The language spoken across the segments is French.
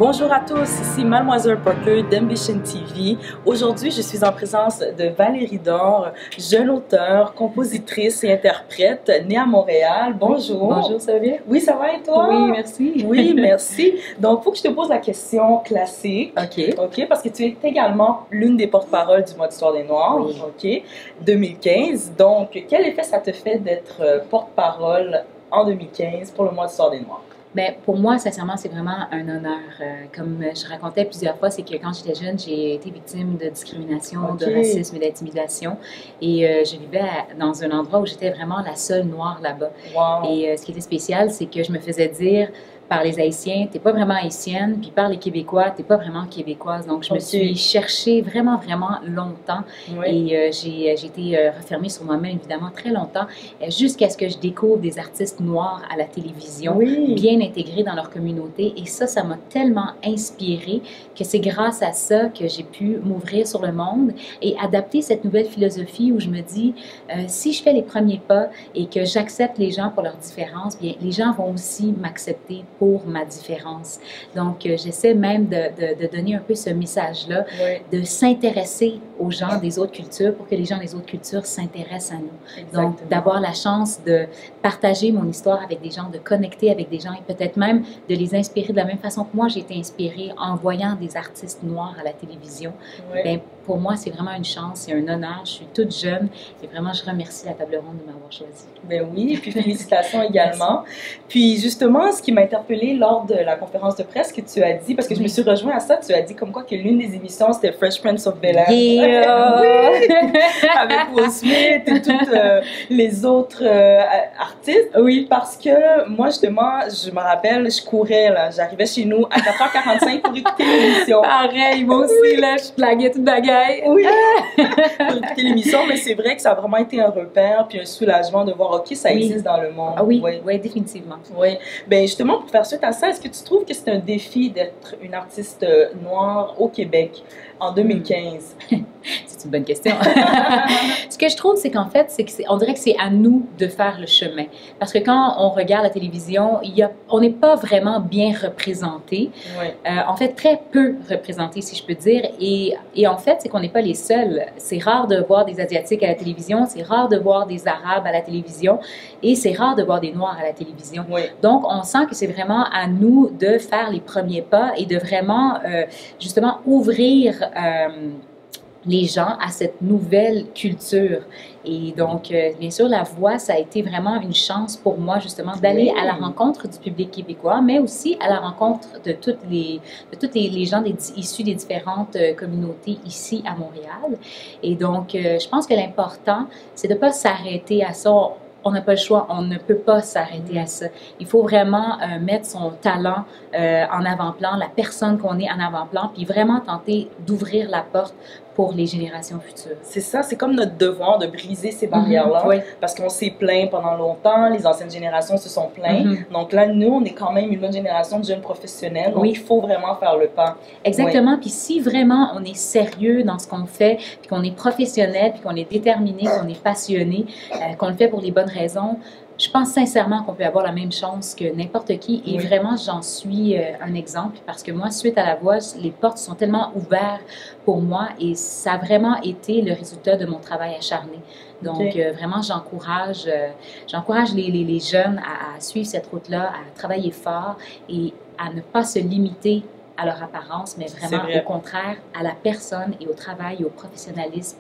Bonjour à tous, ici Mademoiselle Parker d'Ambition TV. Aujourd'hui, je suis en présence de Valérie Dore, jeune auteure, compositrice et interprète, née à Montréal. Bonjour. Bonjour, ça va bien? Oui, ça va et toi? Oui, merci. Oui, merci. Donc, il faut que je te pose la question classique. OK. Parce que tu es également l'une des porte-paroles du mois d'Histoire des Noirs, Oui. OK, 2015. Donc, quel effet ça te fait d'être porte-parole en 2015 pour le mois d'Histoire des Noirs? Bien, pour moi, sincèrement, c'est vraiment un honneur. Comme je racontais plusieurs fois, c'est que quand j'étais jeune, j'ai été victime de discrimination, OK. de racisme et d'intimidation. Et je vivais dans un endroit où j'étais vraiment la seule noire là-bas. Wow. Et ce qui était spécial, c'est que je me faisais dire par les Haïtiens, t'es pas vraiment haïtienne, puis par les Québécois, t'es pas vraiment québécoise. Donc, je me suis cherchée vraiment, vraiment longtemps. Oui. Et j'ai été refermée sur moi-même, évidemment, très longtemps, jusqu'à ce que je découvre des artistes noirs à la télévision, Oui. bien intégrés dans leur communauté. Et ça m'a tellement inspirée que c'est grâce à ça que j'ai pu m'ouvrir sur le monde et adapter cette nouvelle philosophie où je me dis, si je fais les premiers pas et que j'accepte les gens pour leurs différences, bien, les gens vont aussi m'accepter pour ma différence. Donc, j'essaie même de donner un peu ce message-là, de s'intéresser aux gens des autres cultures pour que les gens des autres cultures s'intéressent à nous. Exactement. Donc, d'avoir la chance de partager mon histoire avec des gens, de connecter avec des gens et peut-être même de les inspirer de la même façon que moi, j'ai été inspirée en voyant des artistes noirs à la télévision. Bien, pour moi, c'est vraiment une chance et un honneur. Je suis toute jeune et vraiment, je remercie la table ronde de m'avoir choisie. Ben oui, et puis félicitations également. Puis justement, ce qui m'a interpellée lors de la conférence de presse que tu as dit, parce que je me suis rejoint à ça, tu as dit comme quoi que l'une des émissions, c'était Fresh Prince of Bel-Air. Yeah! Oui! Avec Will Smith et toutes les autres artistes. Oui. Parce que moi, justement, je me rappelle, je courais, là, j'arrivais chez nous à 4h45 pour écouter l'émission. Pareil, moi aussi, là, je blaguais toute bagaille. Oui, pour écouter l'émission, mais c'est vrai que ça a vraiment été un repère puis un soulagement de voir, OK, ça existe dans le monde. Ah oui, oui, définitivement. Oui. Bien, justement, pour faire suite à ça, est-ce que tu trouves que c'est un défi d'être une artiste noire au Québec en 2015? C'est une bonne question. Ce que je trouve, c'est qu'en fait, on dirait que c'est à nous de faire le chemin. Parce que quand on regarde la télévision, on n'est pas vraiment bien représenté. Oui. En fait, très peu représenté, si je peux dire. Et en fait, c'est qu'on n'est pas les seuls. C'est rare de voir des Asiatiques à la télévision, c'est rare de voir des Arabes à la télévision, et c'est rare de voir des Noirs à la télévision. Oui. Donc, on sent que c'est vraiment à nous de faire les premiers pas et de vraiment, justement, ouvrir les gens à cette nouvelle culture. Et donc, bien sûr, la voix, ça a été vraiment une chance pour moi, justement, d'aller à la rencontre du public québécois, mais aussi à la rencontre de tous les gens issus des différentes communautés ici à Montréal. Et donc, je pense que l'important, c'est de ne pas s'arrêter à ça. On n'a pas le choix, on ne peut pas s'arrêter à ça. Il faut vraiment mettre son talent en avant-plan, la personne qu'on est en avant-plan, puis vraiment tenter d'ouvrir la porte pour les générations futures. C'est ça, c'est comme notre devoir de briser ces barrières-là, parce qu'on s'est plaint pendant longtemps, les anciennes générations se sont plaintes. Donc là, nous, on est quand même une bonne génération de jeunes professionnels, donc il faut vraiment faire le pas. Exactement, puis si vraiment on est sérieux dans ce qu'on fait, puis qu'on est professionnel, puis qu'on est déterminé, qu'on est passionné, qu'on le fait pour les bonnes raisons, je pense sincèrement qu'on peut avoir la même chance que n'importe qui. Et vraiment, j'en suis un exemple parce que moi, suite à la voix, les portes sont tellement ouvertes pour moi et ça a vraiment été le résultat de mon travail acharné. Donc, vraiment, j'encourage les jeunes à suivre cette route-là, à travailler fort et à ne pas se limiter à leur apparence, mais vraiment au contraire à la personne et au travail et au professionnalisme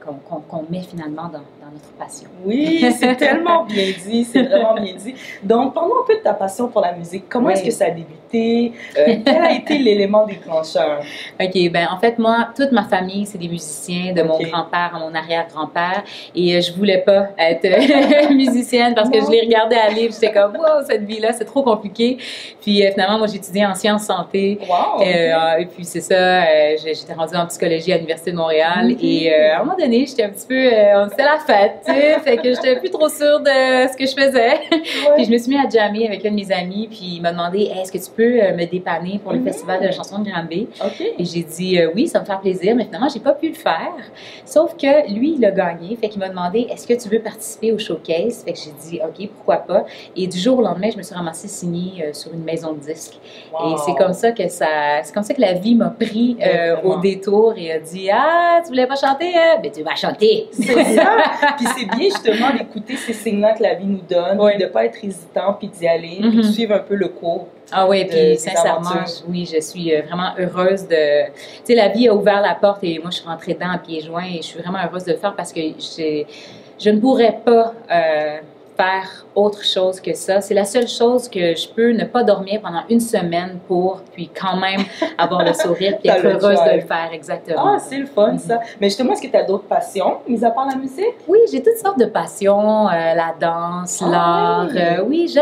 qu'on met finalement dans notre passion. Oui, c'est tellement bien dit, c'est vraiment bien dit. Donc, parlons un peu de ta passion pour la musique. Comment est-ce que ça a débuté? Quel a été l'élément déclencheur? OK, ben en fait, moi, toute ma famille, c'est des musiciens, de mon grand-père à mon arrière-grand-père, et je voulais pas être musicienne parce que je les regardais aller, j'étais comme, wow, cette vie-là, c'est trop compliqué. Puis finalement, moi, j'ai étudié en sciences santé. Wow, et puis c'est ça, j'étais rendue en psychologie à l'Université de Montréal, et à un moment donné, j'étais un petit peu, c'était la fête, tu sais, fait que j'étais plus trop sûre de ce que je faisais. Puis je me suis mis à jammer avec un de mes amis, puis il m'a demandé, est-ce que tu peux me dépanner pour le festival de la chanson de Granby? Et j'ai dit oui, ça me fait plaisir, mais finalement, j'ai pas pu le faire. Sauf que lui, il a gagné, fait qu'il m'a demandé, est-ce que tu veux participer au showcase? Fait que j'ai dit, OK, pourquoi pas? Et du jour au lendemain, je me suis ramassée signée sur une maison de disques. Et c'est comme ça que c'est comme ça que la vie m'a pris au détour et a dit « Ah, tu voulais pas chanter? Ben, tu vas chanter! » C'est ça! Puis c'est bien justement d'écouter ces signes-là que la vie nous donne, puis de pas être hésitant, puis d'y aller, puis de suivre un peu le cours. Ah oui, puis sincèrement, oui, je suis vraiment heureuse de... Tu sais, la vie a ouvert la porte et moi, je suis rentrée dedans à pieds joints et je suis vraiment heureuse de le faire parce que je ne pourrais pas faire autre chose que ça. C'est la seule chose que je peux ne pas dormir pendant une semaine pour, puis quand même avoir le sourire, puis être heureuse de le faire, exactement. Ah, c'est le fun, ça. Mais justement, est-ce que tu as d'autres passions, mis à part la musique? Oui, j'ai toutes sortes de passions, la danse, l'art. Oui, je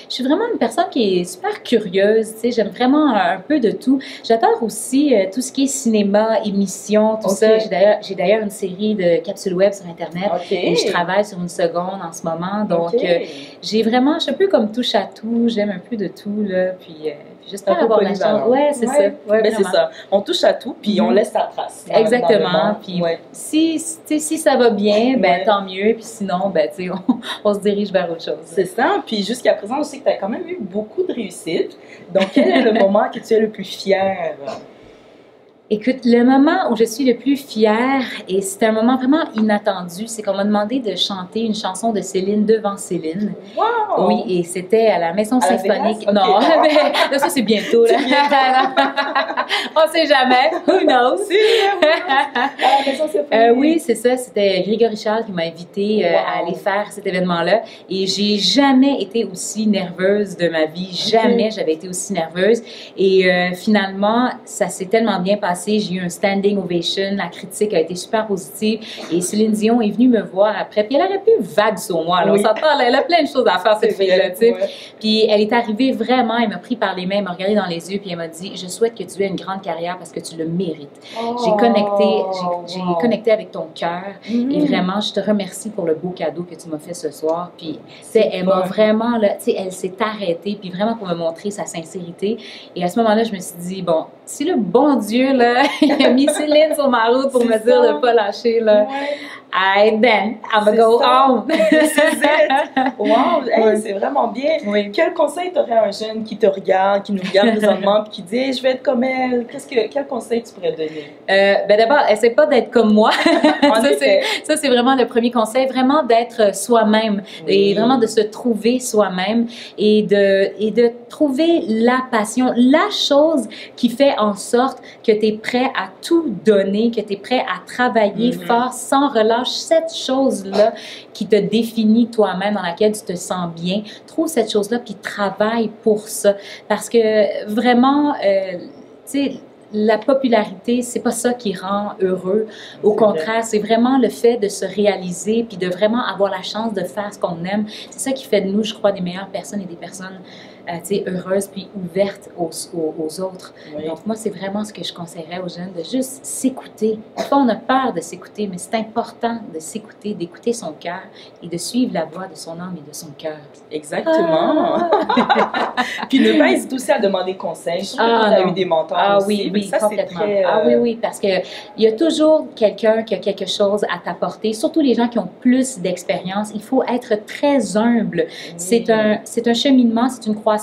suis vraiment une personne qui est super curieuse, tu sais, j'aime vraiment un peu de tout. J'adore aussi tout ce qui est cinéma, émissions, tout ça. J'ai d'ailleurs une série de capsules web sur Internet et je travaille sur une seconde en ce moment, donc j'ai vraiment, je suis un peu comme touche à tout, j'aime un peu de tout, là, puis j'espère avoir la chance. Ouais, c'est ça. Ouais, c'est ça. On touche à tout, puis on laisse sa trace. Exactement. Puis si ça va bien, ben tant mieux. Puis sinon, ben tu sais, on se dirige vers autre chose. C'est ça. Puis jusqu'à présent, je sais que tu as quand même eu beaucoup de réussite. Donc, quel est le moment que tu es le plus fier? Écoute, le moment où je suis le plus fière, et c'est un moment vraiment inattendu, c'est qu'on m'a demandé de chanter une chanson de Céline devant Céline. Wow! Oui, et c'était à la Maison Symphonique. Non, mais là, ça c'est bientôt. Là. On sait jamais. Who knows? À la Maison Symphonique. Oui, c'est ça. C'était Grégory Charles qui m'a invité à aller faire cet événement-là. Et j'ai jamais été aussi nerveuse de ma vie. Jamais j'avais été aussi nerveuse. Et finalement, ça s'est tellement bien passé. J'ai eu un standing ovation, la critique a été super positive et Céline Dion est venue me voir après, puis elle aurait pu vague sur moi, là, on s'entend, elle a plein de choses à faire cette fille-là, tu sais. Puis elle est arrivée vraiment, elle m'a pris par les mains, elle m'a regardé dans les yeux, puis elle m'a dit « Je souhaite que tu aies une grande carrière parce que tu le mérites. J'ai connecté avec ton cœur et vraiment, je te remercie pour le beau cadeau que tu m'as fait ce soir. » Puis elle m'a vraiment, là, tu sais, elle s'est arrêtée, puis vraiment pour me montrer sa sincérité. Et à ce moment-là, je me suis dit « Bon, si le bon Dieu, là, il a mis Céline sur ma route pour me dire de ne pas lâcher, là. Then, I'm gonna go home. Wow, hey, c'est vraiment bien. Quel conseil t'aurais à un jeune qui te regarde, qui nous regarde présentement, puis qui dit hey, je vais être comme elle? Quel conseil tu pourrais donner? Ben d'abord, essaie pas d'être comme moi. Ça, c'est vraiment le premier conseil, vraiment d'être soi-même et vraiment de se trouver soi-même et de trouver la passion, la chose qui fait en sorte que tu es prêt à tout donner, que tu es prêt à travailler fort sans relâche. Cette chose-là qui te définit toi-même, dans laquelle tu te sens bien, trouve cette chose-là puis travaille pour ça. Parce que vraiment, tu sais, la popularité, c'est pas ça qui rend heureux. Au contraire, c'est vraiment le fait de se réaliser puis de vraiment avoir la chance de faire ce qu'on aime. C'est ça qui fait de nous, je crois, des meilleures personnes et des personnes heureuses puis ouvertes aux autres. Donc moi, c'est vraiment ce que je conseillerais aux jeunes, de juste s'écouter. Parfois, on a peur de s'écouter, mais c'est important de s'écouter, d'écouter son cœur et de suivre la voix de son âme et de son cœur. Exactement. Puis ne pas hésiter aussi à demander conseil. Je trouve que tu as eu des mentors aussi. Oui, ça, complètement. Oui, parce qu'il y a toujours quelqu'un qui a quelque chose à t'apporter, surtout les gens qui ont plus d'expérience. Il faut être très humble. C'est un cheminement, c'est une croissance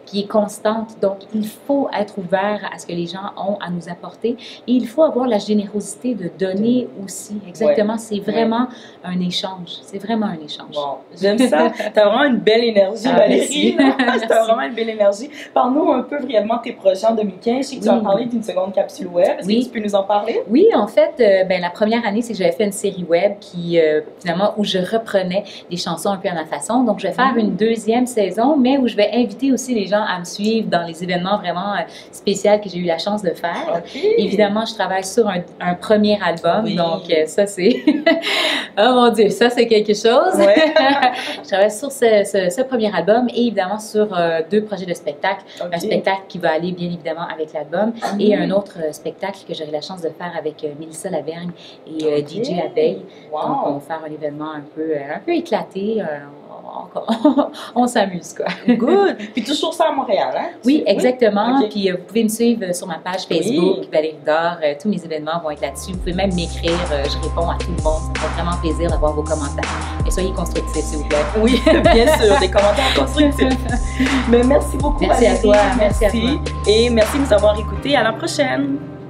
qui est constante. Donc, il faut être ouvert à ce que les gens ont à nous apporter et il faut avoir la générosité de donner aussi. Exactement, c'est vraiment un échange. C'est vraiment un échange. Bon, j'aime ça. Tu as vraiment une belle énergie, Valérie. Tu as vraiment une belle énergie. Parle-nous un peu brièvement de tes projets en 2015. Je sais que tu as parlé d'une seconde capsule web. Est-ce que tu peux nous en parler? Oui, en fait, la première année, c'est que j'avais fait une série web qui, finalement, où je reprenais des chansons un peu à ma façon. Donc, je vais faire une deuxième saison, mais où je vais inviter aussi les gens à me suivre dans les événements vraiment spéciaux que j'ai eu la chance de faire. Évidemment, je travaille sur un premier album, donc ça, c'est... oh mon Dieu, ça, c'est quelque chose. Je travaille sur ce premier album et évidemment sur 2 projets de spectacle. Un spectacle qui va aller bien évidemment avec l'album et un autre spectacle que j'aurai la chance de faire avec Mélissa Lavergne et DJ Abeille. Donc, on va faire un événement un peu éclaté. on s'amuse, quoi. Good! Puis toujours ça à Montréal, hein? Oui, exactement. Oui? Puis vous pouvez me suivre sur ma page Facebook, Valérie Dore. Tous mes événements vont être là-dessus. Vous pouvez même m'écrire. Je réponds à tout le monde. Ça me fait vraiment plaisir d'avoir vos commentaires. Et soyez constructifs, s'il vous plaît. Oui, bien sûr, des commentaires constructifs. Mais merci beaucoup, Valérie. À toi. Merci à toi. Et merci de nous avoir écoutés. À la prochaine!